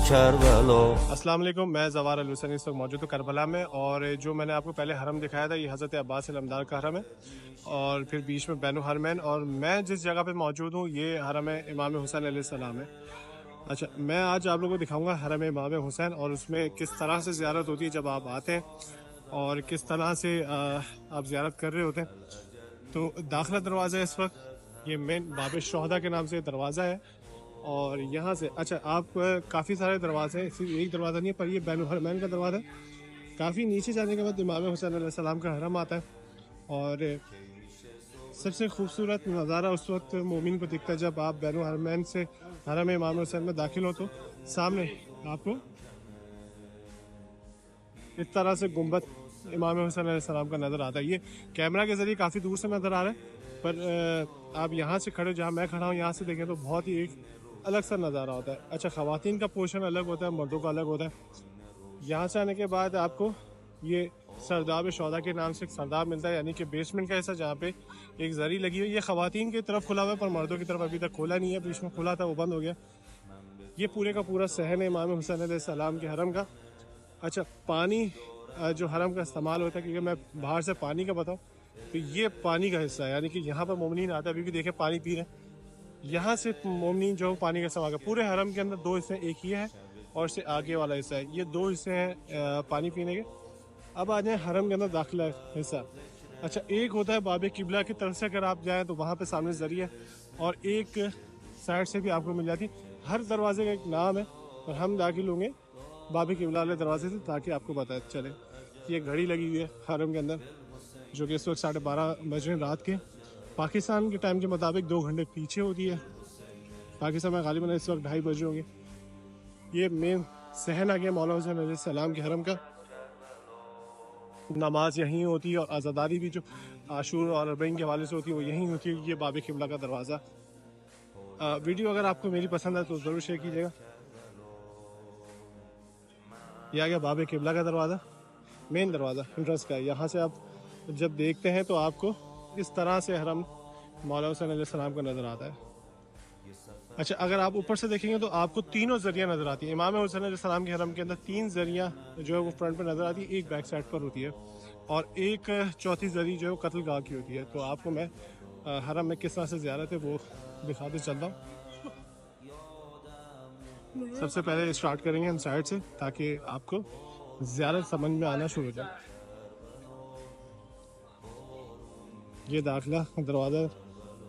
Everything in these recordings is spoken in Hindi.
अस्सलाम वालेकुम, मैं ज़वार अल हुसैन इस वक्त मौजूद हूँ करबला में। और जो मैंने आपको पहले हरम दिखाया था ये हज़रत अब्बास अलमदार का हरम है, और फिर बीच में बैनुल हरमैन, और मैं जिस जगह पे मौजूद हूँ ये हरम है इमाम हुसैन अलैहिस्सलाम है। अच्छा, मैं आज आप लोगों को दिखाऊंगा हरम इमाम हुसैन और उसमें किस तरह से ज़ियारत होती है जब आप आते हैं, और किस तरह से आप ज़ियारत कर रहे होते हैं। तो दाखिला दरवाज़ा है इस वक्त, ये मेन बाब शोहदा के नाम से दरवाज़ा है। और यहाँ से अच्छा आप काफ़ी सारे दरवाजे हैं, सिर्फ एक दरवाज़ा नहीं है, पर ये बैनुल हरमैन का दरवाज़ा है। काफ़ी नीचे जाने के बाद इमाम हुसैन अलैहिस्सलाम का हरम आता है। और सबसे खूबसूरत नज़ारा उस वक्त मोमिन को दिखता है जब आप बैनुल हरमैन से हरम इमाम हुसैन में दाखिल हो, तो सामने आपको इस तरह से गुंबद इमाम हुसैन अलैहिस्सलाम का नज़र आता है। ये कैमरा के ज़रिए काफ़ी दूर से नज़र आ रहा है, पर आप यहाँ से खड़े, जहाँ मैं खड़ा हूँ यहाँ से देखें तो बहुत ही एक अलग सा नज़ारा होता है। अच्छा, ख़वातीन का पोर्शन अलग होता है, मर्दों का अलग होता है। यहाँ से आने के बाद आपको ये सरदाब शौदा के नाम से एक सरदाब मिलता है, यानी कि बेसमेंट का हिस्सा जहाँ पे एक जरी लगी हुई है। ये ख़वातीन की तरफ खुला हुआ है, पर मर्दों की तरफ अभी तक खोला नहीं है। बीच में खुला था, वो बंद हो गया। ये पूरे का पूरा सहन है इमाम हुसैन अलैहिस्सलाम के हरम का। अच्छा, पानी जो हरम का इस्तेमाल होता है, क्योंकि मैं बाहर से पानी का बताऊँ तो ये पानी का हिस्सा है, यानी कि यहाँ पर मोमिनीन आता है। अभी भी देखें पानी पी रहे हैं, यहाँ से मोमिनीन जो पानी का इस्तेमाल कर। पूरे हरम के अंदर दो हिस्से, एक ही है और इससे आगे वाला हिस्सा है। ये दो हिस्से हैं पानी पीने के। अब आ जाए हरम के अंदर दाखिला हिस्सा। अच्छा, एक होता है बाबे किबला की तरफ से अगर आप जाएँ तो वहाँ पे सामने जरिया, और एक साइड से भी आपको मिल जाती है। हर दरवाजे का एक नाम है, और हम दाखिल होंगे बाबे किबला वाले दरवाजे से, ताकि आपको पता चले। ये घड़ी लगी हुई है हरम के अंदर, जो कि इस वक्त 12:30 बज रहे हैं रात के। पाकिस्तान के टाइम के मुताबिक 2 घंटे पीछे होती है। पाकिस्तान में गालिबन इस वक्त 2:30 बजे होंगे। ये मेन सहन आ गया मौला हुसैन अलैहिस्सलाम के हरम का। नमाज यहीं होती है, और आज़ादारी भी जो आशूर और अरबईन के हवाले से होती है वो यहीं होती है। ये बाब किबला का दरवाज़ा। वीडियो अगर आपको मेरी पसंद है तो ज़रूर शेयर कीजिएगा। यह आ गया बाब किबला का दरवाज़ा, मेन दरवाज़ा इंट्रेंस का। यहाँ से आप जब देखते हैं तो आपको इस तरह से हरम मौला हुसैन अलैहिस्सलाम का नज़र आता है। अच्छा, अगर आप ऊपर से देखेंगे तो आपको तीनों जरिया नज़र आती है। इमाम हुसैन अलैहिस्सलाम के हरम के अंदर 3 जरिया जो है वो फ्रंट पर नज़र आती है, एक बैक साइड पर होती है, और एक चौथी जरी जो है वो कत्ल गाह की होती है। तो आपको मैं हरम में किस तरह से ज़ियारत है वो दिखाते चलता हूँ। सबसे पहले स्टार्ट करेंगे हम साइड से, ताकि आपको ज़ियारत समझ में आना शुरू हो जाए। ये दाखिला दरवाज़ा,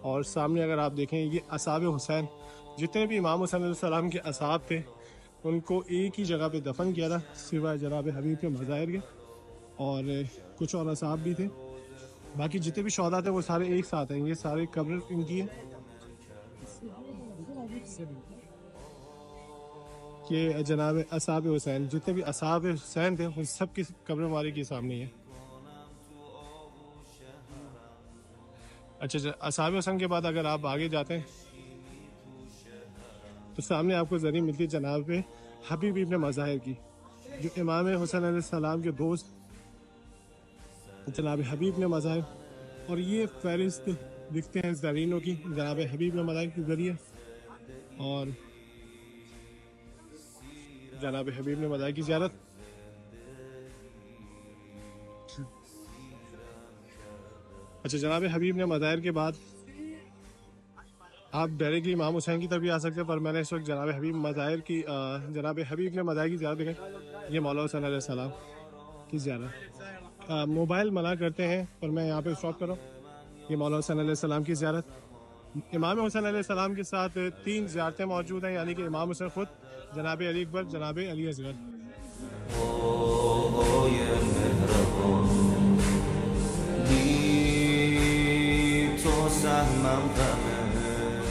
और सामने अगर आप देखें ये असहाब हुसैन, जितने भी इमाम हुसैन अलैहिस्सलाम के असहाब थे उनको एक ही जगह पे दफन किया था, सिवाय जनाब हबीब के मज़ाहिर के, और कुछ और असहाब भी थे। बाकी जितने भी शौहदा थे वो सारे एक साथ हैं। ये सारे कब्र इनकी है। ये जनाब असहाब हुसैन, जितने भी असहाब हुसैन थे उन सब की कब्र हमारे के सामने ही है। अच्छा, असहाब हुसैन के बाद अगर आप आगे जाते हैं तो सामने आपको जरिए मिलती है जनाब हबीब इब्न मज़ाहिर की, जो इमाम हुसैन अलैहिस्सलाम के दोस्त जनाब हबीब इब्न मज़ाहिर। और ये फहरिस्त दिखते हैं ज़रीनों की जनाब हबीब इब्न मज़ाहिर के ज़रिए, और जनाब हबीब इब्न मज़ाहिर की ज़ियारत। अच्छा, जनाब हबीब इब्न मज़ाहिर के बाद आप डायरेक्टली इमाम हुसैन की तरफ भी आ सकते हैं, पर मैंने इस वक्त जनाब हबीब मज़ाहिर की जनाब हबीब इब्न मज़ाहिर की ज़ियारत दिखाई। ये मौला हुसैन अलैहिस्सलाम की ज़ियारत। मोबाइल मना करते हैं, पर मैं यहाँ पे स्टॉप कर रहा हूँ। ये मौला हुसैन अलैहिस्सलाम की ज़ियारत। इमाम हुसैन अलैहिस्सलाम के साथ 3 ज़ियारतें मौजूद हैं, यानी कि इमाम हुसैन खुद, जनाब अली अकबर, जनाब अली असगर।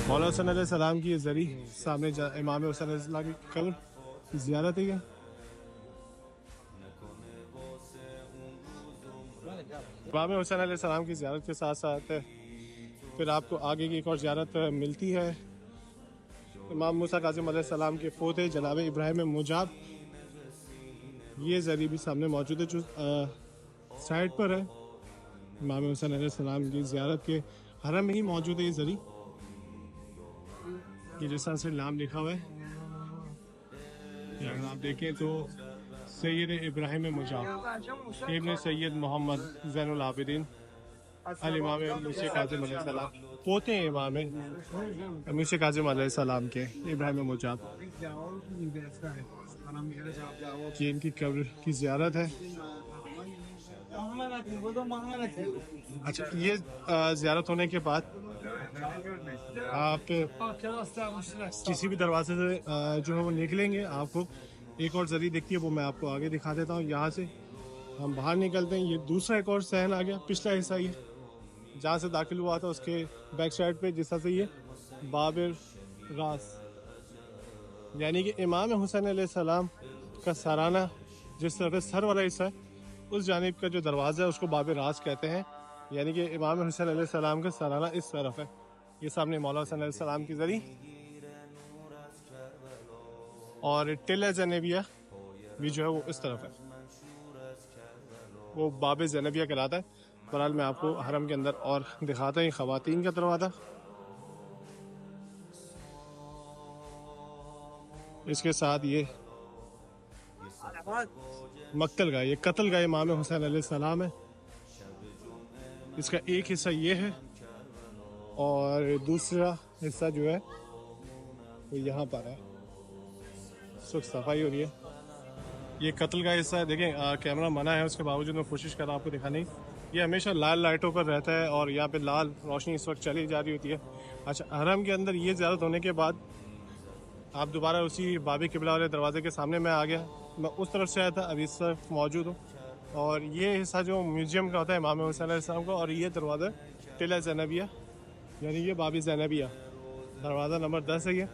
मौला हुसैन अलैहिस्सलाम की जरी सामने इमाम हुसैन अलैहिस्सलाम की कब्र की ज़ियारत है। इमाम हुसैन अलैहिस्सलाम की ज़ियारत के साथ साथ फिर आपको आगे की एक और ज़ियारत मिलती है। इमाम मूसा काज़िम अलैहिस्सलाम के पोते जनाब इब्राहिम मुजाब, ये जरी भी सामने मौजूद है, जो साइड पर है। इमाम हुसैन अलैहिस्सलाम की ज़ियारत के हरम में ही मौजूद है ये जरी, ये जिस तरह से नाम लिखा हुआ है। अगर आप देखें तो सैयद इब्राहिम मुजाब इब्न सैयद मोहम्मद ज़ैनुल आबिदीन अल इमाम मूसा काज़िम अलैहिस्सलाम, पोते हैं इमाम मूसा काज़िम अलैहिस्सलाम के इब्राहिम मुजाब। ये इनकी कब्र की ज़ियारत है। अच्छा, ये ज़ियारत होने के बाद आप किसी भी दरवाजे से जो है वो निकलेंगे, आपको एक और जरी दिखती है, वो मैं आपको आगे दिखा देता हूँ। यहाँ से हम बाहर निकलते हैं, ये दूसरा एक और सहन आ गया, पिछला हिस्सा ये जहाँ से दाखिल हुआ था उसके बैक साइड पे, जिस तरह से ये बाबिर रास यानी कि इमाम हुसैन अलैहिस्सलाम का सराना जिस तरह सर वाला हिस्सा है, उस जानिब का जो दरवाज़ा है उसको बाबिर रास कहते हैं। यानी कि इमाम हुसैन अलैहिस्सलाम का सराना इस तरफ है। ये सामने मौला हुसैन अलैहिस्सलाम की जरी और टिल ज़ैनबिया भी जो है वो इस तरफ है, वो बाब ज़ैनबिया कहलाता है। बहरहाल मैं आपको हरम के अंदर और दिखाता हूँ ख़वातीन का दरवाज़ा। इसके साथ ये मक्तल गाह, ये कत्ल गाह इमाम हुसैन अलैहिस्सलाम है। इसका एक हिस्सा ये है और दूसरा हिस्सा जो है वो यहाँ पर है। सुख सफाई हो रही है। ये कत्ल का हिस्सा है। देखें कैमरा मना है, उसके बावजूद मैं कोशिश कर रहा हूँ आपको दिखाने की। ये हमेशा लाल लाइटों पर रहता है और यहाँ पे लाल रोशनी इस वक्त चली जा रही होती है। अच्छा, हरम के अंदर ये ज़ियारत होने के बाद आप दोबारा उसी बाबी किबला वाले दरवाजे के सामने मैं आ गया। मैं उस तरफ से आया था, अभी इस तरफ मौजूद हूँ। और ये हिस्सा जो म्यूजियम का होता है इमाम हुसैन अलैहिस्सलाम का, और ये दरवाज़ा टिल ज़ैनबिया यानी ये बाबी ज़ैनबिया दरवाज़ा नंबर 10 है ये।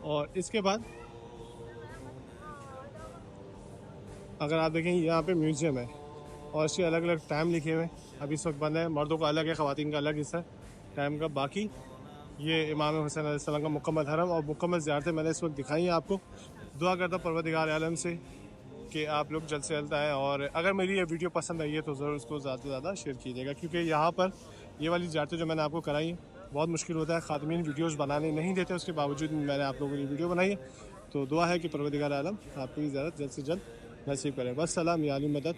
और इसके बाद अगर आप देखें यहाँ पे म्यूजियम है और इसके अलग अलग टाइम लिखे हुए हैं। अभी इस वक्त बंद है, मर्दों का अलग है, ख़वातीन का अलग हिस्सा है टाइम का। बाकी ये इमाम हुसैन अलैहिस्सलाम का मुकम्मल हरम और मुकम्मल ज़ियारतें मैंने इस वक्त दिखाई हैं आपको। दुआ करता परवरदिगार आलम से कि आप लोग जल्द से जल्द आएँ, और अगर मेरी ये वीडियो पसंद आई है तो ज़रूर उसको ज़्यादा से ज़्यादा शेयर कीजिएगा, क्योंकि यहाँ पर ये वाली ज़ियारतें जो मैंने आपको कराई हैं बहुत मुश्किल होता है, ख़ातमीन वीडियोज़ बनाने नहीं देते, उसके बावजूद मैंने आप लोगों की वीडियो बनाई है। तो दुआ है कि परवरदिगार आलम आपको ये ज़ियारत जल्द से जल्द नसीब करें। बस सलाम या अली मदद।